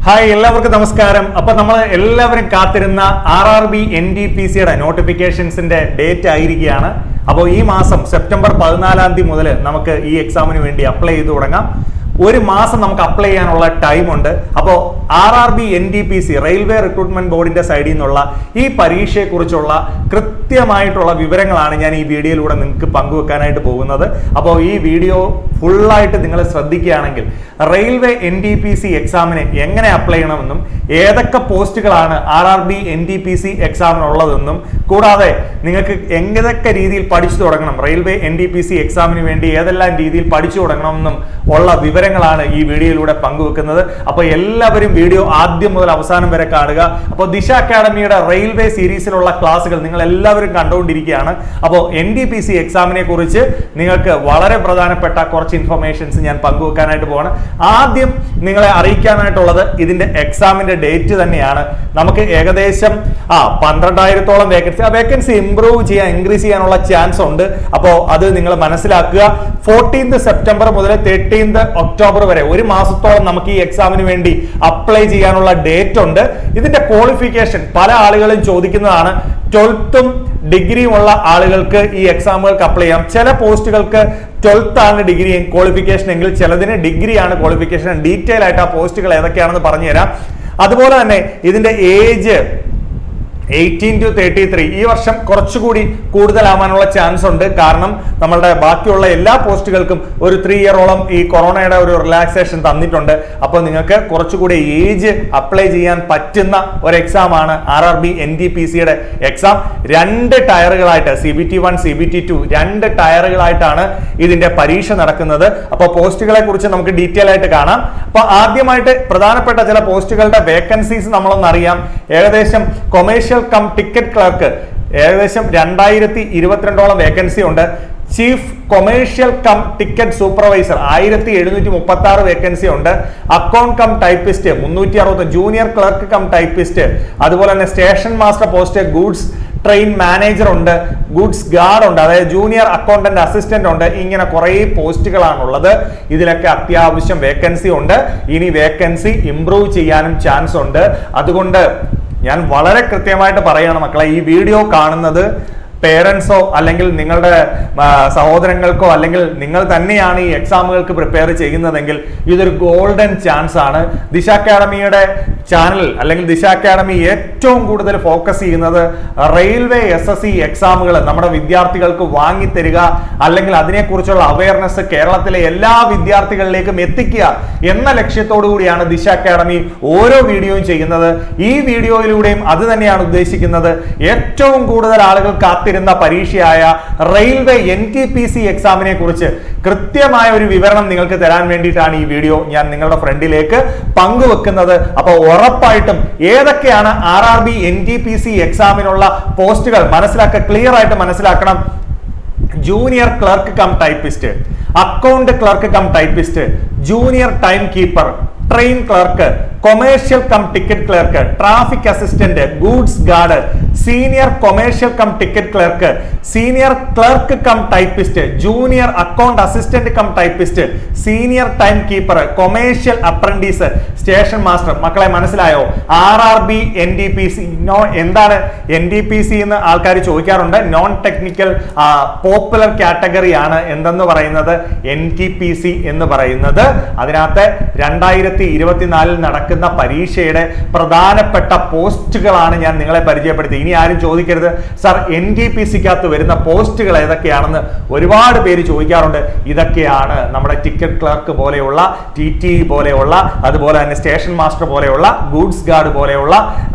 Hi എല്ലാവർക്കും നമസ്കാരം. അപ്പൊ നമ്മൾ എല്ലാവരും കാത്തിരുന്ന RRB NTPCയുടെ നോട്ടിഫിക്കേഷൻസിന്റെ ഡേറ്റ് ആയിരിക്കുകയാണ്. അപ്പോൾ ഈ മാസം സെപ്റ്റംബർ 14 മുതൽ നമുക്ക് ഈ എക്സാമിന് വേണ്ടി അപ്ലൈ ചെയ്ത് തുടങ്ങാം. ഒരു മാസം നമുക്ക് അപ്ലൈ ചെയ്യാനുള്ള ടൈം ഉണ്ട്. അപ്പോൾ RRB NTPC റെയിൽവേ റിക്രൂട്ട്മെന്റ് ബോർഡിന്റെ സൈഡിൽ നിന്നുള്ള ഈ പരീക്ഷയെക്കുറിച്ചുള്ള കൃത്യമായിട്ടുള്ള വിവരങ്ങളാണ് ഞാൻ ഈ വീഡിയോയിലൂടെ നിങ്ങൾക്ക് പങ്കുവെക്കാനായിട്ട് പോകുന്നത്. അപ്പോൾ ഈ വീഡിയോ ഫുള്ളായിട്ട് നിങ്ങൾ ശ്രദ്ധിക്കുകയാണെങ്കിൽ റെയിൽവേ NTPC എക്സാമിന് എങ്ങനെ അപ്ലൈ ചെയ്യണമെന്നും ഏതൊക്കെ പോസ്റ്റുകളാണ് RRB NTPC എക്സാമിനുള്ളതെന്നും കൂടാതെ നിങ്ങൾക്ക് ഏതൊക്കെ രീതിയിൽ പഠിച്ചു തുടങ്ങണം, റെയിൽവേ NTPC എക്സാമിന് വേണ്ടി ഏതെല്ലാം രീതിയിൽ പഠിച്ചു തുടങ്ങണമെന്നും ഉള്ള വിവരങ്ങളാണ് ഈ വീഡിയോയിലൂടെ പങ്കുവെക്കുന്നത്. അപ്പോൾ എല്ലാവരും വീഡിയോ ആദ്യം മുതൽ അവസാനം വരെ കാണുക. അപ്പോൾ ദിശ അക്കാഡമിയുടെ റെയിൽവേ സീരീസിലുള്ള ക്ലാസ്സുകൾ നിങ്ങൾ എല്ലാവരും കണ്ടുകൊണ്ടിരിക്കുകയാണ്. അപ്പോൾ NTPC എക്സാമിനെ കുറിച്ച് നിങ്ങൾക്ക് വളരെ പ്രധാനപ്പെട്ട കുറച്ച് ഇൻഫർമേഷൻസ് ഞാൻ പങ്കുവെക്കാനായിട്ട് പോവാണ്. ആദ്യം നിങ്ങളെ അറിയിക്കാനായിട്ടുള്ളത് ഇതിന്റെ എക്സാമിന്റെ ഡേറ്റ് തന്നെയാണ്. നമുക്ക് ഏകദേശം 12,000-ഓളം വേക്കൻസി ഇൻക്രീസ് ചെയ്യാനുള്ള ചാൻസ് ഉണ്ട്. അപ്പോൾ അത് നിങ്ങൾ മനസ്സിലാക്കുക. 14th സെപ്റ്റംബർ മുതൽ 13th ഒക്ടോബർ വരെ ഒരു മാസത്തോളം നമുക്ക് ഈ എക്സാമിന് വേണ്ടി അപ്ലൈ ചെയ്യാനുള്ള ഡേറ്റ് ഉണ്ട്. ഇതിന്റെ ക്വാളിഫിക്കേഷൻ പല ആളുകളും ചോദിക്കുന്നതാണ്. 12th ഡിഗ്രിയും ഉള്ള ആളുകൾക്ക് ഈ എക്സാമുകൾക്ക് അപ്ലൈ ചെയ്യാം. ചില പോസ്റ്റുകൾക്ക് 12th ആണ് ഡിഗ്രി ക്വാളിഫിക്കേഷൻ എങ്കിൽ ചിലതിന് ഡിഗ്രിയാണ് ക്വാളിഫിക്കേഷൻ. ഡീറ്റെയിൽ ആയിട്ട് ആ പോസ്റ്റുകൾ ഏതൊക്കെയാണെന്ന് പറഞ്ഞുതരാം. അതുപോലെ തന്നെ ഇതിന്റെ ഏജ് 18 to 33 ഈ വർഷം കുറച്ചുകൂടി കൂടുതലാവാനുള്ള ചാൻസ് ഉണ്ട്. കാരണം നമ്മളുടെ ബാക്കിയുള്ള എല്ലാ പോസ്റ്റുകൾക്കും ഒരു 3 ഇയറോളം ഈ കൊറോണയുടെ ഒരു റിലാക്സേഷൻ തന്നിട്ടുണ്ട്. അപ്പോൾ നിങ്ങൾക്ക് കുറച്ചുകൂടി ഏജ് അപ്ലൈ ചെയ്യാൻ പറ്റുന്ന ഒരു എക്സാം ആണ് RRB NTPCയുടെ എക്സാം. 2 ടയറുകളായിട്ട് CBT1 CBT2 2 ടയറുകളായിട്ടാണ് ഇതിന്റെ പരീക്ഷ നടക്കുന്നത്. അപ്പോൾ പോസ്റ്റുകളെ കുറിച്ച് നമുക്ക് ഡീറ്റെയിൽ ആയിട്ട് കാണാം. അപ്പൊ ആദ്യമായിട്ട് പ്രധാനപ്പെട്ട ചില പോസ്റ്റുകളുടെ വേക്കൻസീസ് നമ്മളൊന്ന് അറിയാം. ഏകദേശം കൊമേഴ്ഷ്യൽ കം ടിക്കറ്റ് ക്ലർക്ക് ഏകദേശം 2022-ഓളം വേക്കൻസി ഉണ്ട്. Chief commercial cum ticket supervisor 1736 vacancy ഉണ്ട്. Account cum typist 360, junior clerk cum typist, അതുപോലെ തന്നെ station master post, goods train manager ഉണ്ട്, ഗുഡ്സ് ഗാർഡ് ഉണ്ട്, അതായത് ജൂനിയർ അക്കൗണ്ടന്റ് അസിസ്റ്റന്റ് ഉണ്ട്. ഇങ്ങനെ കുറെ പോസ്റ്റുകളാണുള്ളത്. ഇതിലൊക്കെ അത്യാവശ്യം വേക്കൻസി ഉണ്ട്. ഇനി വേക്കൻസി ഇംപ്രൂവ് ചെയ്യാനും ചാൻസ് ഉണ്ട്. അതുകൊണ്ട് ഞാൻ വളരെ കൃത്യമായിട്ട് പറയണം മക്കളെ, ഈ വീഡിയോ കാണുന്നത് പേരൻസോ അല്ലെങ്കിൽ നിങ്ങളുടെ സഹോദരങ്ങൾക്കോ അല്ലെങ്കിൽ നിങ്ങൾ തന്നെയാണ് ഈ എക്സാമുകൾക്ക് പ്രിപ്പയർ ചെയ്യുന്നതെങ്കിൽ ഇതൊരു ഗോൾഡൻ ചാൻസ് ആണ്. ദിശ അക്കാഡമിയുടെ ചാനൽ അല്ലെങ്കിൽ ദിശ അക്കാഡമി ഏറ്റവും കൂടുതൽ ഫോക്കസ് ചെയ്യുന്നത് റെയിൽവേ SSC എക്സാമുകൾ നമ്മുടെ വിദ്യാർത്ഥികൾക്ക് വാങ്ങിത്തരിക, അല്ലെങ്കിൽ അതിനെക്കുറിച്ചുള്ള അവയർനെസ് കേരളത്തിലെ എല്ലാ വിദ്യാർത്ഥികളിലേക്കും എത്തിക്കുക എന്ന ലക്ഷ്യത്തോടു കൂടിയാണ് ദിശ അക്കാഡമി ഓരോ വീഡിയോയും ചെയ്യുന്നത്. ഈ വീഡിയോയിലൂടെയും അത് തന്നെയാണ് ഉദ്ദേശിക്കുന്നത്. ഏറ്റവും കൂടുതൽ ആളുകൾ രുന്ന പരീക്ഷയായ റെയിൽവേ NTPC എക്സാമിനെ കുറിച്ച് കൃത്യമായ ഒരു വിവരണം നിങ്ങൾക്ക് തരാൻ വേണ്ടിയിട്ടാണ് ഈ വീഡിയോ ഞാൻ നിങ്ങളുടെ ഫ്രണ്ടിലേക്ക് പങ്കുവെക്കുന്നത്. അപ്പോൾ ഉറപ്പായിട്ടും ഏതൊക്കെയാണ് RRB NTPC എക്സാമിനുള്ള പോസ്റ്റുകൾ ക്ലിയർ ആയിട്ട് മനസ്സിലാക്കണം. Junior clerk cum typist, account clerk cum typist, junior time keeper, train clerk, commercial cum ticket clerk, traffic assistant, goods guard, senior commercial cum ticket clerk, senior clerk cum typist, junior account assistant cum typist, senior time keeper, commercial apprentice, station master. മക്കളെ മനസ്സിലായോ? RRB NTPC എന്താണ് NTPC എന്ന് ആൾക്കാർ ചോദിക്കാറുണ്ട്. Non technical popular category ആണ് എന്തെന്ന് പറയുന്നത് NTPC എന്ന് പറയുന്നത്. അതിനകത്ത് 2024 നടക്കുന്ന പരീക്ഷയുടെ പ്രധാനപ്പെട്ട പോസ്റ്റുകളാണ് ഞാൻ നിങ്ങളെ പരിചയപ്പെടുത്തി. ഇനി ആരും ചോദിക്കരുത് സർ NTPCക്കകത്ത് വരുന്ന പോസ്റ്റുകൾ ഏതൊക്കെയാണെന്ന് ഒരുപാട് പേര് ചോദിക്കാറുണ്ട്. ഇതൊക്കെയാണ് നമ്മുടെ ടിക്കറ്റ് ക്ലർക്ക് പോലെയുള്ള, TTE പോലെയുള്ള, അതുപോലെ തന്നെ സ്റ്റേഷൻ മാസ്റ്റർ പോലെയുള്ള, ഗൂഡ്സ് ഗാർഡ് പോലെയുള്ള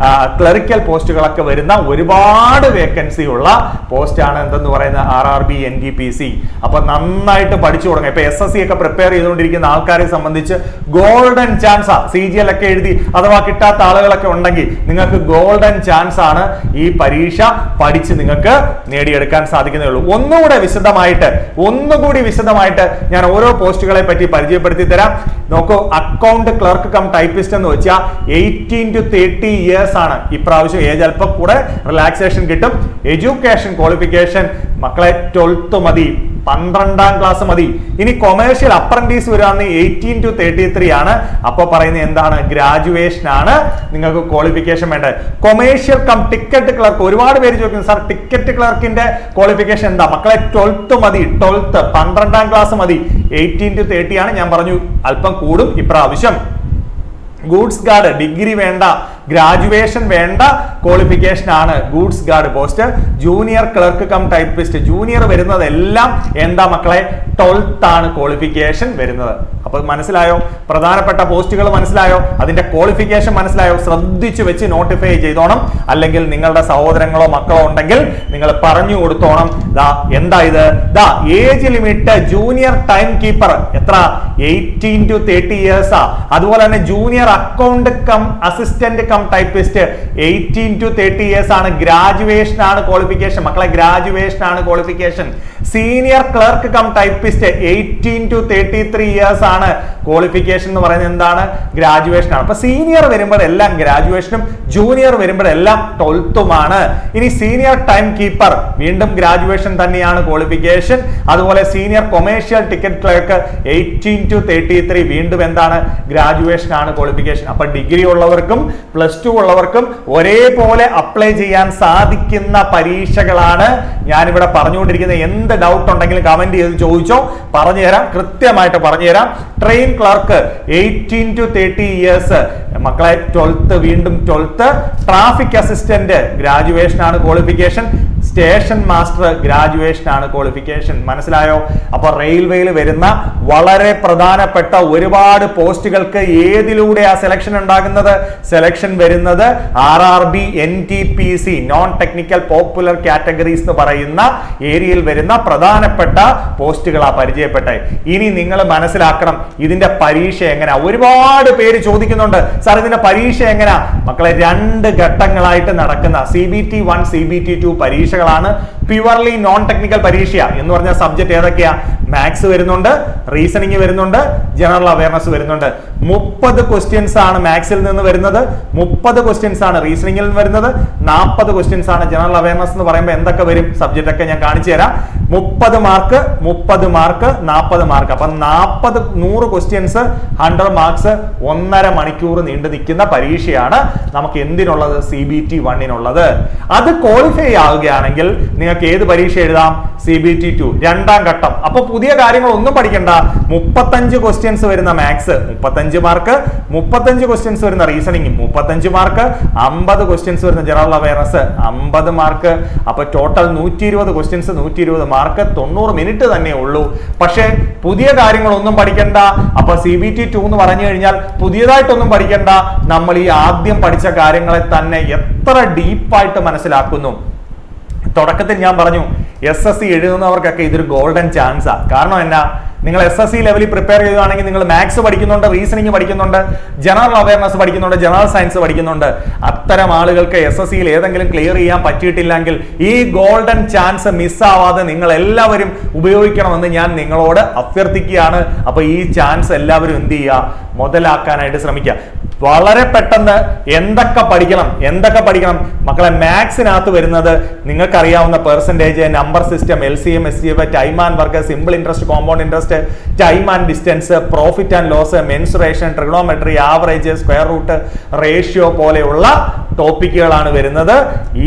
ക്ലറിക്കൽ പോസ്റ്റുകളൊക്കെ വരുന്ന ഒരുപാട് വേക്കൻസി ഉള്ള പോസ്റ്റാണ് എന്തെന്ന് പറയുന്ന RRB NTPC. അപ്പൊ നന്നായിട്ട് പഠിച്ചു തുടങ്ങുക. ഇപ്പൊ SSC ഒക്കെ പ്രിപ്പയർ ചെയ്തുകൊണ്ടിരിക്കുന്ന ആൾക്കാരെ സംബന്ധിച്ച് ഗോൾഡൻ ചാൻസ്. CGL ഒക്കെ എഴുതി അഥവാ കിട്ടാത്ത ആളുകളൊക്കെ ഉണ്ടെങ്കിൽ നിങ്ങൾക്ക് ഗോൾഡൻ ചാൻസ് ആണ്. ഈ പരീക്ഷ പഠിച്ച് നിങ്ങൾക്ക് നേടിയെടുക്കാൻ സാധിക്കുന്നേ ഉള്ളൂ. ഒന്നുകൂടി വിശദമായിട്ട് ഞാൻ ഓരോ പോസ്റ്റുകളെ പറ്റി പരിചയപ്പെടുത്തി തരാം. നോക്കൂ, അക്കൗണ്ട് ക്ലർക്ക് കം ടൈപ്പിസ്റ്റ് എന്ന് വെച്ചാൽ 18 to 30 ഇയേഴ്സ് ആണ്. ഇപ്രാവശ്യം ഏജ് അല്പം കൂടെ റിലാക്സേഷൻ കിട്ടും. എഡ്യൂക്കേഷൻ ക്വാളിഫിക്കേഷൻ മക്കളെ 12th മതി. 12ാം ക്ലാസ് മതി. ഇനി കൊമേഴ്ഷ്യൽ അപ്രന്റീസ് വരാന്ന് 18 to 33 ആണ്. അപ്പൊ പറയുന്നത് എന്താണ്? ഗ്രാജുവേഷൻ ആണ് നിങ്ങൾക്ക് ക്വാളിഫിക്കേഷൻ വേണ്ടത്. കൊമേഴ്ഷ്യൽ കം ടിക്കറ്റ് ക്ലർക്ക്, ഒരുപാട് പേര് ചോദിക്കുന്നു സാർ ടിക്കറ്റ് ക്ലർക്കിന്റെ ക്വാളിഫിക്കേഷൻ എന്താ? മക്കളെ 12th മതി, 12th 12ാം ക്ലാസ് മതി. 18 to 30 ആണ്. ഞാൻ പറഞ്ഞു അല്പം കൂടും ഇപ്രാവശ്യം. ഗൂഡ്സ് ഗാർഡ് ഡിഗ്രി വേണ്ട, ഗ്രാജുവേഷൻ വേണ്ട ക്വാളിഫിക്കേഷൻ ആണ് goods guard post. Junior clerk cum typist, junior വരുന്നതെല്ലാം എന്താ മക്കളെ? 12th ആണ് ക്വാളിഫിക്കേഷൻ വരുന്നത്. അപ്പൊ മനസ്സിലായോ? പ്രധാനപ്പെട്ട പോസ്റ്റുകൾ മനസ്സിലായോ? അതിന്റെ ക്വാളിഫിക്കേഷൻ മനസ്സിലായോ? ശ്രദ്ധിച്ചു വെച്ച് നോട്ടിഫൈ ചെയ്തോണം. അല്ലെങ്കിൽ നിങ്ങളുടെ സഹോദരങ്ങളോ മക്കളോ ഉണ്ടെങ്കിൽ നിങ്ങൾ പറഞ്ഞു കൊടുത്തോണം. എന്താ ഇത്? Age limit junior time keeper എത്ര? 18 to 30 years ആ. അതുപോലെ തന്നെ junior account cum assistant cum typist 18 to 30 years ആണ്. ഗ്രാജുവേഷൻ ആണ് ക്വാളിഫിക്കേഷൻ മക്കളെ, ഗ്രാജുവേഷൻ ആണ് qualification. Senior clerk cum typist 18 to 33 years ആണ് ക്വാളിഫിക്കേഷൻ എന്ന് പറയുന്നത്. എന്താണ്? ഗ്രാജുവേഷൻ ആണ്. അപ്പൊ സീനിയർ വരുമ്പോഴെല്ലാം ഗ്രാജുവേഷനും ജൂനിയർ വരുമ്പോഴെല്ലാം 12th ആണ്. ഇനി സീനിയർ ടൈം കീപ്പർ വീണ്ടും ഗ്രാജുവേഷൻ തന്നെയാണ് ക്വാളിഫിക്കേഷൻ. അതുപോലെ senior commercial ticket clerk 18 to 33 വീണ്ടും എന്താണ്? ഗ്രാജുവേഷൻ ആണ് ക്വാളിഫിക്കേഷൻ. അപ്പൊ ഡിഗ്രി ഉള്ളവർക്കും +2 ഉള്ളവർക്കും ഒരേപോലെ അപ്ലൈ ചെയ്യാൻ സാധിക്കുന്ന പരീക്ഷകളാണ് ഞാനിവിടെ പറഞ്ഞുകൊണ്ടിരിക്കുന്നത്. എന്ത് ഡൗട്ട് ഉണ്ടെങ്കിലും കമന്റ് ചെയ്ത് ചോദിച്ചോ, പറഞ്ഞുതരാം, കൃത്യമായിട്ട് പറഞ്ഞുതരാം. ട്രെയിൻ ക്ലർക്ക് 18 to 30 years മക്കളെ 12th വീണ്ടും 12th. ട്രാഫിക് അസിസ്റ്റന്റ് ഗ്രാജുവേഷൻ ആണ് ക്വാളിഫിക്കേഷൻ. സ്റ്റേഷൻ മാസ്റ്റർ ഗ്രാജുവേഷൻ ആണ് ക്വാളിഫിക്കേഷൻ. മനസ്സിലായോ? അപ്പൊ റെയിൽവേയിൽ വരുന്ന വളരെ പ്രധാനപ്പെട്ട ഒരുപാട് പോസ്റ്റുകൾക്ക് ഏതിലൂടെയാ സെലക്ഷൻ ഉണ്ടാകുന്നത്? സെലക്ഷൻ വരുന്നത് RRB NTPC non technical popular categories എന്ന് പറയുന്ന ഏരിയയിൽ വരുന്ന പ്രധാനപ്പെട്ട പോസ്റ്റുകളാ പരിചയപ്പെട്ടെ. ഇനി നിങ്ങൾ മനസ്സിലാക്കണം ഇതിന്റെ പരീക്ഷ എങ്ങനെയാ. ഒരുപാട് പേര് ചോദിക്കുന്നുണ്ട് സാർ ഇതിന്റെ പരീക്ഷ എങ്ങനെയാ? മക്കളെ 2 ഘട്ടങ്ങളായിട്ട് നടക്കുന്ന CBT 1 CBT 2 പരീക്ഷകളാണ്. പ്യുവർലി നോൺ ടെക്നിക്കൽ പരീക്ഷ എന്ന് പറഞ്ഞ സബ്ജക്ട് ഏതൊക്കെയാ? മാത്സ് വരുന്നുണ്ട്, റീസണിങ് വരുന്നുണ്ട്, ജനറൽ അവയർനെസ് വരുന്നുണ്ട്. 30 ക്വസ്റ്റ്യൻസ് ആണ് മാത്സിൽ നിന്ന് വരുന്നത്, 30 ക്വസ്റ്റ്യൻസ് ആണ് റീസണിങ്ങിൽ നിന്ന് വരുന്നത്, 40 ക്വസ്റ്റ്യൻസ് ആണ് ജനറൽ അവയർനെസ് എന്ന് പറയുമ്പോൾ എന്തൊക്കെ വരും സബ്ജക്റ്റ് ഒക്കെ ഞാൻ കാണിച്ചു തരാം. 30 മാർക്ക് 30 മാർക്ക് 40 മാർക്ക്. അപ്പൊ 100 ക്വസ്റ്റ്യൻസ് 100 മാർക്സ് 1.5 മണിക്കൂർ നീണ്ടു നിൽക്കുന്ന പരീക്ഷയാണ് നമുക്ക് എന്തിനുള്ളത്? CBT 1 അത് ക്വാളിഫൈ ആവുകയാണെങ്കിൽ നിങ്ങൾക്ക് ഏത് പരീക്ഷ എഴുതാം? CBT 2 2ാം ഘട്ടം. അപ്പൊ പുതിയ കാര്യങ്ങൾ ഒന്നും പഠിക്കണ്ട. 35 ക്വസ്റ്റ്യൻസ് വരുന്ന മാത്സ് 35 മാർക്ക്, 35 ക്വസ്റ്റ്യൻസ് വരുന്ന റീസണിങ് 35 മാർക്ക്, 50 ക്വസ്റ്റ്യൻസ് വരുന്ന ജനറൽ അവയർനെസ് 50 മാർക്ക്. അപ്പൊ ടോട്ടൽ 120 ക്വസ്റ്റ്യൻസ് 120 മാർക്ക്, 90 മിനിറ്റ് തന്നെ ഉള്ളൂ. പക്ഷേ പുതിയ കാര്യങ്ങളൊന്നും പഠിക്കണ്ട. അപ്പൊ CBT 2 എന്ന് പറഞ്ഞു കഴിഞ്ഞാൽ പുതിയതായിട്ടൊന്നും പഠിക്കണ്ട. നമ്മൾ ഈ ആദ്യം പഠിച്ച കാര്യങ്ങളെ തന്നെ എത്ര ഡീപ്പായിട്ട് മനസ്സിലാക്കുന്നു. തുടക്കത്തിൽ ഞാൻ പറഞ്ഞു SSC എഴുതുന്നവർക്കൊക്കെ ഇതൊരു ഗോൾഡൻ ചാൻസാ. കാരണം എന്നാ? നിങ്ങൾ SSC ലെവലിൽ പ്രിപ്പയർ ചെയ്യുകയാണെങ്കിൽ നിങ്ങൾ മാത്സ് പഠിക്കുന്നുണ്ട്, റീസണിങ് പഠിക്കുന്നുണ്ട്, ജനറൽ അവയർനെസ് പഠിക്കുന്നുണ്ട്, ജനറൽ സയൻസ് പഠിക്കുന്നുണ്ട്. അത്തരം ആളുകൾക്ക് SSCയിൽ ഏതെങ്കിലും ക്ലിയർ ചെയ്യാൻ പറ്റിയിട്ടില്ലെങ്കിൽ ഈ ഗോൾഡൻ ചാൻസ് മിസ്സാവാതെ നിങ്ങൾ എല്ലാവരും ഉപയോഗിക്കണമെന്ന് ഞാൻ നിങ്ങളോട് അഭ്യർത്ഥിക്കുകയാണ്. അപ്പൊ ഈ ചാൻസ് എല്ലാവരും എന്ത് ചെയ്യുക? മുതലാക്കാനായിട്ട് ശ്രമിക്കുക. വളരെ പെട്ടെന്ന് എന്തൊക്കെ പഠിക്കണം മക്കളെ? മാത്സിനകത്ത് വരുന്നത് നിങ്ങൾക്കറിയാവുന്ന percentage, number system, LCM SGF, time and work, simple interest, compound interest, time and distance, profit and loss, mensuration, trigonometry, average, square root, ratio പോലെയുള്ള ടോപ്പിക്കുകളാണ് വരുന്നത്.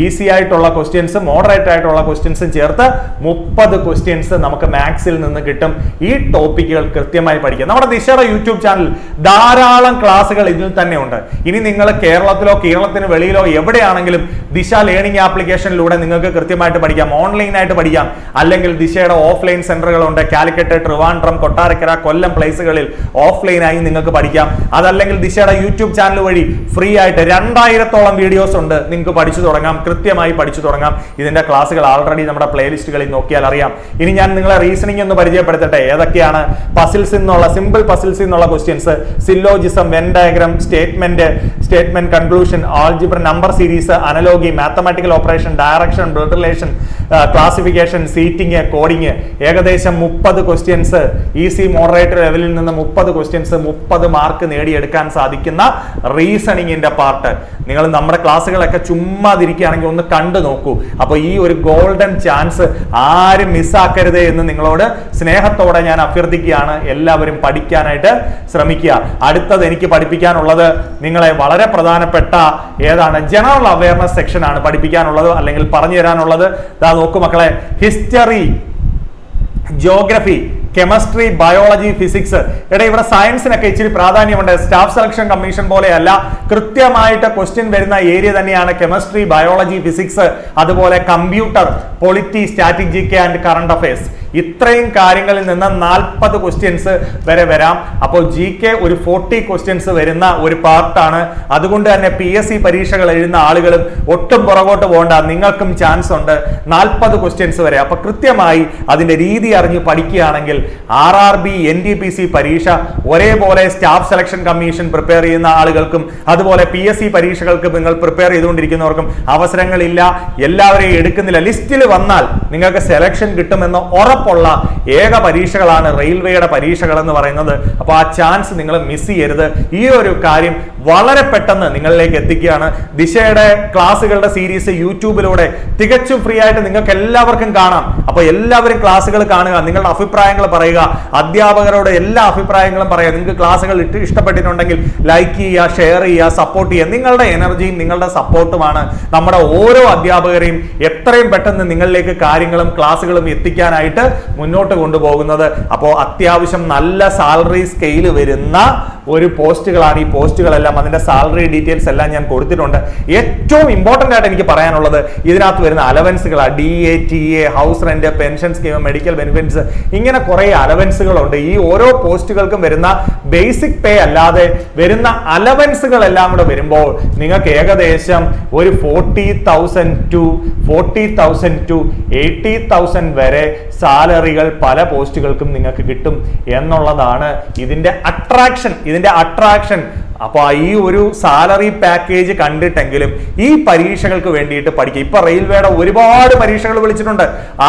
ഈസി ആയിട്ടുള്ള ക്വസ്റ്റ്യൻസും മോഡറേറ്റ് ആയിട്ടുള്ള ക്വസ്റ്റ്യൻസും ചേർത്ത് 30 ക്വസ്റ്റ്യൻസ് നമുക്ക് മാത്സിൽ നിന്ന് കിട്ടും. ഈ ടോപ്പിക്കുകൾ കൃത്യമായി പഠിക്കുക. നമ്മുടെ ദിശയുടെ യൂട്യൂബ് ചാനൽ ധാരാളം ക്ലാസ്സുകൾ ഇതിൽ തന്നെ ഉണ്ട്. ഇനി നിങ്ങൾ കേരളത്തിലോ കേരളത്തിന് വെളിയിലോ എവിടെയാണെങ്കിലും ദിശ ലേണിംഗ് ആപ്ലിക്കേഷനിലൂടെ നിങ്ങൾക്ക് കൃത്യമായിട്ട് പഠിക്കാം. ഓൺലൈനായിട്ട് പഠിക്കാം. അല്ലെങ്കിൽ ദിശയുടെ ഓഫ്ലൈൻ സെന്ററുകളുണ്ട്. കാലിക്കറ്റ്, ട്രിവാൻഡ്രം, കൊട്ടാരക്കര, കൊല്ലം പ്ലേസുകളിൽ ഓഫ്ലൈനായി നിങ്ങൾക്ക് പഠിക്കാം. അതല്ലെങ്കിൽ ദിശയുടെ യൂട്യൂബ് ചാനൽ വഴി ഫ്രീ ആയിട്ട് 2000-ഓളം വീഡിയോസ് ഉണ്ട്. നിങ്ങൾക്ക് പഠിച്ചു തുടങ്ങാം, കൃത്യമായി പഠിച്ചു തുടങ്ങാം. ഇതിന്റെ ക്ലാസ്സുകൾ ആൾറെഡി നമ്മുടെ പ്ലേലിസ്റ്റുകളിൽ നോക്കിയാൽ അറിയാം. ഇനി ഞാൻ നിങ്ങളെ റീസണിംഗ് ഒന്ന് പരിചയപ്പെടുത്തട്ടെ. ഏതൊക്കെയാണ്? പസിൽസ് എന്നുള്ള സിമ്പിൾ പസിൽസ് എന്നുള്ള questions, syllogism, Venn diagram, statement, statement, conclusion, algebra, number series, analogy, mathematical operation, direction, blood relation, classification, seating, coding, ഏകദേശം 30 ക്വസ്റ്റ്യൻസ് ഈസി മോഡറേറ്റ് ലെവലിൽ നിന്ന് 30 ക്വസ്റ്റ്യൻസ് 30 മാർക്ക് നേടിയെടുക്കാൻ സാധിക്കുന്ന റീസണിങ്ങിന്റെ പാർട്ട്. നിങ്ങൾ നമ്മുടെ ക്ലാസ്സുകളൊക്കെ ചുമ്മാതിരിക്കുകയാണെങ്കിൽ ഒന്ന് കണ്ടു നോക്കൂ. അപ്പൊ ഈ ഒരു ഗോൾഡൻ ചാൻസ് ആരും മിസ്സാക്കരുത് എന്ന് നിങ്ങളോട് സ്നേഹത്തോടെ ഞാൻ അഭ്യർത്ഥിക്കുകയാണ്. എല്ലാവരും പഠിക്കാനായിട്ട് ശ്രമിക്കുക. അടുത്തത് എനിക്ക് പഠിപ്പിക്കാനുള്ളത് നിങ്ങളെ വളരെ പ്രധാനപ്പെട്ട ഏതാണ് ജനറൽ അവയർനെസ് സെക്ഷൻ ആണ് പഠിപ്പിക്കാനുള്ളത്, അല്ലെങ്കിൽ പറഞ്ഞു തരാനുള്ളത്. നോക്കൂ മക്കളെ, history, geography, chemistry, biology, physics. ഇവിടെ സയൻസിനൊക്കെ ഇച്ചിരി പ്രാധാന്യമുണ്ട്. സ്റ്റാഫ് സെലക്ഷൻ കമ്മീഷൻ പോലെയല്ല, കൃത്യമായിട്ട് ക്വസ്റ്റ്യൻ വരുന്ന ഏരിയ തന്നെയാണ് കെമിസ്ട്രി, ബയോളജി, ഫിസിക്സ്, അതുപോലെ computer, polity, strategic and current affairs. ഇത്രയും കാര്യങ്ങളിൽ നിന്ന് 40 ക്വസ്റ്റ്യൻസ് വരെ വരാം. അപ്പോൾ GK ഒരു 40 ക്വസ്റ്റ്യൻസ് വരുന്ന ഒരു പാർട്ടാണ്. അതുകൊണ്ട് തന്നെ PSC പരീക്ഷകൾ എഴുതുന്ന ആളുകളും ഒട്ടും പുറകോട്ട് പോകണ്ട, നിങ്ങൾക്കും ചാൻസ് ഉണ്ട് 40 ക്വസ്റ്റ്യൻസ് വരെ. അപ്പൊ കൃത്യമായി അതിന്റെ രീതി അറിഞ്ഞ് പഠിക്കുകയാണെങ്കിൽ RRB NTPC പരീക്ഷ ഒരേപോലെ സ്റ്റാഫ് സെലക്ഷൻ കമ്മീഷൻ പ്രിപ്പയർ ചെയ്യുന്ന ആളുകൾക്കും അതുപോലെ PSC പരീക്ഷകൾക്ക് നിങ്ങൾ പ്രിപ്പയർ ചെയ്തുകൊണ്ടിരിക്കുന്നവർക്കും അവസരങ്ങളില്ല. എല്ലാവരെയും എടുക്കുന്നില്ല. ലിസ്റ്റിൽ വന്നാൽ നിങ്ങൾക്ക് സെലക്ഷൻ കിട്ടുമെന്ന് ഉറപ്പുള്ള ഏക പരീക്ഷകളാണ് റെയിൽവേയുടെ പരീക്ഷകൾ എന്ന് പറയുന്നത്. അപ്പോൾ ആ ചാൻസ് നിങ്ങൾ മിസ് ചെയ്യരുത്. ഈ ഒരു കാര്യം വളരെ പെട്ടെന്ന് നിങ്ങളിലേക്ക് എത്തിക്കുകയാണ്. ദിശയുടെ ക്ലാസ്സുകളുടെ സീരീസ് യൂട്യൂബിലൂടെ തികച്ചും ഫ്രീ ആയിട്ട് നിങ്ങൾക്ക് എല്ലാവർക്കും കാണാം. അപ്പോൾ എല്ലാവരും ക്ലാസ്സുകൾ കാണുക, നിങ്ങളുടെ അഭിപ്രായങ്ങൾ പറയുക, അധ്യാപകരോട് എല്ലാ അഭിപ്രായങ്ങളും പറയുക. നിങ്ങൾക്ക് ക്ലാസ്സുകൾ ഇഷ്ടപ്പെട്ടിട്ടുണ്ടെങ്കിൽ ലൈക്ക് ചെയ്യുക, ഷെയർ ചെയ്യുക, സപ്പോർട്ട് ചെയ്യുക. നിങ്ങളുടെ എനർജിയും നിങ്ങളുടെ സപ്പോർട്ടുമാണ് നമ്മുടെ ഓരോ അധ്യാപകരെയും എത്രയും പെട്ടെന്ന് നിങ്ങളിലേക്ക് കാര്യങ്ങളും ക്ലാസ്സുകളും എത്തിക്കാനായിട്ട് മുന്നോട്ട് കൊണ്ടുപോകുന്നത്. അപ്പോൾ അത്യാവശ്യം നല്ല സാലറി സ്കെയിൽ വരുന്ന ഒരു പോസ്റ്റുകളാണ് ഈ പോസ്റ്റുകളെല്ലാം. അതിന്റെ സാലറി ഡീറ്റെയിൽസ് എല്ലാം ഞാൻ കൊടുത്തിട്ടുണ്ട്. ഏറ്റവും ഇമ്പോർട്ടന്റ് ആയിട്ട് എനിക്ക് പറയാനുള്ളത് ഇതിനകത്ത് വരുന്ന അലവൻസുകളാണ്. DA, TA, house rent, pension scheme, medical benefits, ഇങ്ങനെ കുറെ അലവൻസുകളുണ്ട്. ഈ ഓരോ പോസ്റ്റുകൾക്കും വരുന്ന ബേസിക് പേ അല്ലാതെ വരുന്ന അലവൻസുകളെല്ലാം കൂടെ വരുമ്പോൾ നിങ്ങൾക്ക് ഏകദേശം ഒരു 40,000 to 80,000 വരെ സാലറികൾ പല പോസ്റ്റുകൾക്കും നിങ്ങൾക്ക് കിട്ടും എന്നുള്ളതാണ് ഇതിന്റെ അട്രാക്ഷൻ. അപ്പൊ ഈ ഒരു സാലറി പാക്കേജ് കണ്ടിട്ടെങ്കിലും ഈ പരീക്ഷകൾക്ക് വേണ്ടിയിട്ട് പഠിക്കുക. ഇപ്പൊ റെയിൽവേയുടെ ഒരുപാട് പരീക്ഷകൾ വിളിച്ചിട്ടുണ്ട്.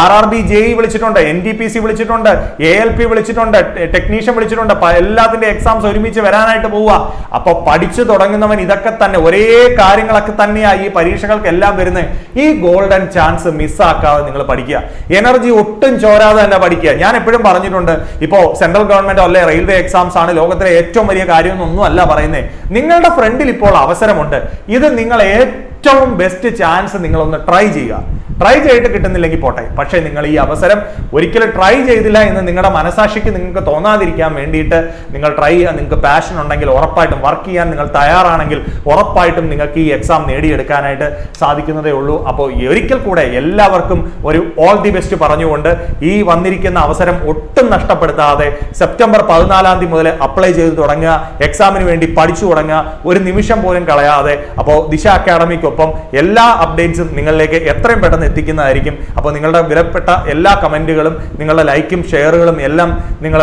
RRB JE വിളിച്ചിട്ടുണ്ട്, NTPC വിളിച്ചിട്ടുണ്ട്, ALP വിളിച്ചിട്ടുണ്ട്, ടെക്നീഷ്യൻ വിളിച്ചിട്ടുണ്ട്. എല്ലാത്തിന്റെ എക്സാംസ് ഒരുമിച്ച് വരാനായിട്ട് പോവുക. അപ്പൊ പഠിച്ചു തുടങ്ങുന്നവൻ ഇതൊക്കെ തന്നെ ഒരേ കാര്യങ്ങളൊക്കെ തന്നെയാ ഈ പരീക്ഷകൾക്കെല്ലാം വരുന്നത്. ഈ ഗോൾഡൻ ചാൻസ് മിസ്സാക്കാതെ നിങ്ങൾ പഠിക്കുക. എനർജി ഒട്ടും ചോരാതെ തന്നെ പഠിക്കുക. ഞാൻ എപ്പോഴും പറഞ്ഞിട്ടുണ്ട്, ഇപ്പോ സെൻട്രൽ ഗവൺമെന്റ് അല്ലെ റെയിൽവേ എക്സാംസ് ആണ് ലോകത്തിലെ ഏറ്റവും വലിയ കാര്യമൊന്നും അല്ല പറയുന്നത്. നിങ്ങളുടെ ഫ്രണ്ടിൽ ഇപ്പോൾ അവസരമുണ്ട്. ഇത് നിങ്ങൾ ഏറ്റവും ബെസ്റ്റ് ചാൻസ് നിങ്ങളൊന്ന് ട്രൈ ചെയ്യുക. ട്രൈ ചെയ്തിട്ട് കിട്ടുന്നില്ലെങ്കിൽ പോട്ടെ, പക്ഷേ നിങ്ങൾ ഈ അവസരം ഒരിക്കലും ട്രൈ ചെയ്തില്ല എന്ന് നിങ്ങളുടെ മനസാക്ഷിക്ക് നിങ്ങൾക്ക് തോന്നാതിരിക്കാൻ വേണ്ടിയിട്ട് നിങ്ങൾ ട്രൈ ചെയ്യുക. നിങ്ങൾക്ക് പാഷൻ ഉണ്ടെങ്കിൽ ഉറപ്പായിട്ടും വർക്ക് ചെയ്യാൻ നിങ്ങൾ തയ്യാറാണെങ്കിൽ ഉറപ്പായിട്ടും നിങ്ങൾക്ക് ഈ എക്സാം നേടിയെടുക്കാനായിട്ട് സാധിക്കുന്നതേ ഉള്ളൂ. അപ്പോൾ ഒരിക്കൽ കൂടെ എല്ലാവർക്കും ഒരു ഓൾ ദി ബെസ്റ്റ് പറഞ്ഞുകൊണ്ട് ഈ വന്നിരിക്കുന്ന അവസരം ഒട്ടും നഷ്ടപ്പെടുത്താതെ സെപ്റ്റംബർ 14 മുതൽ അപ്ലൈ ചെയ്ത് തുടങ്ങുക. എക്സാമിന് വേണ്ടി പഠിച്ചു തുടങ്ങുക, ഒരു നിമിഷം പോലും കളയാതെ. അപ്പോൾ ദിശ അക്കാഡമിക്കൊപ്പം എല്ലാ അപ്ഡേറ്റ്സും നിങ്ങളിലേക്ക് എത്രയും പെട്ടെന്ന് എത്തിക്കുന്നതായിരിക്കും. അപ്പോൾ നിങ്ങളുടെ വിലപ്പെട്ട എല്ലാ കമന്റുകളും നിങ്ങളുടെ ലൈക്കും ഷെയറുകളും എല്ലാം നിങ്ങൾ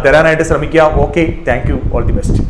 തരാനായിട്ട് ശ്രമിക്കുക. Okay, thank you, all the best.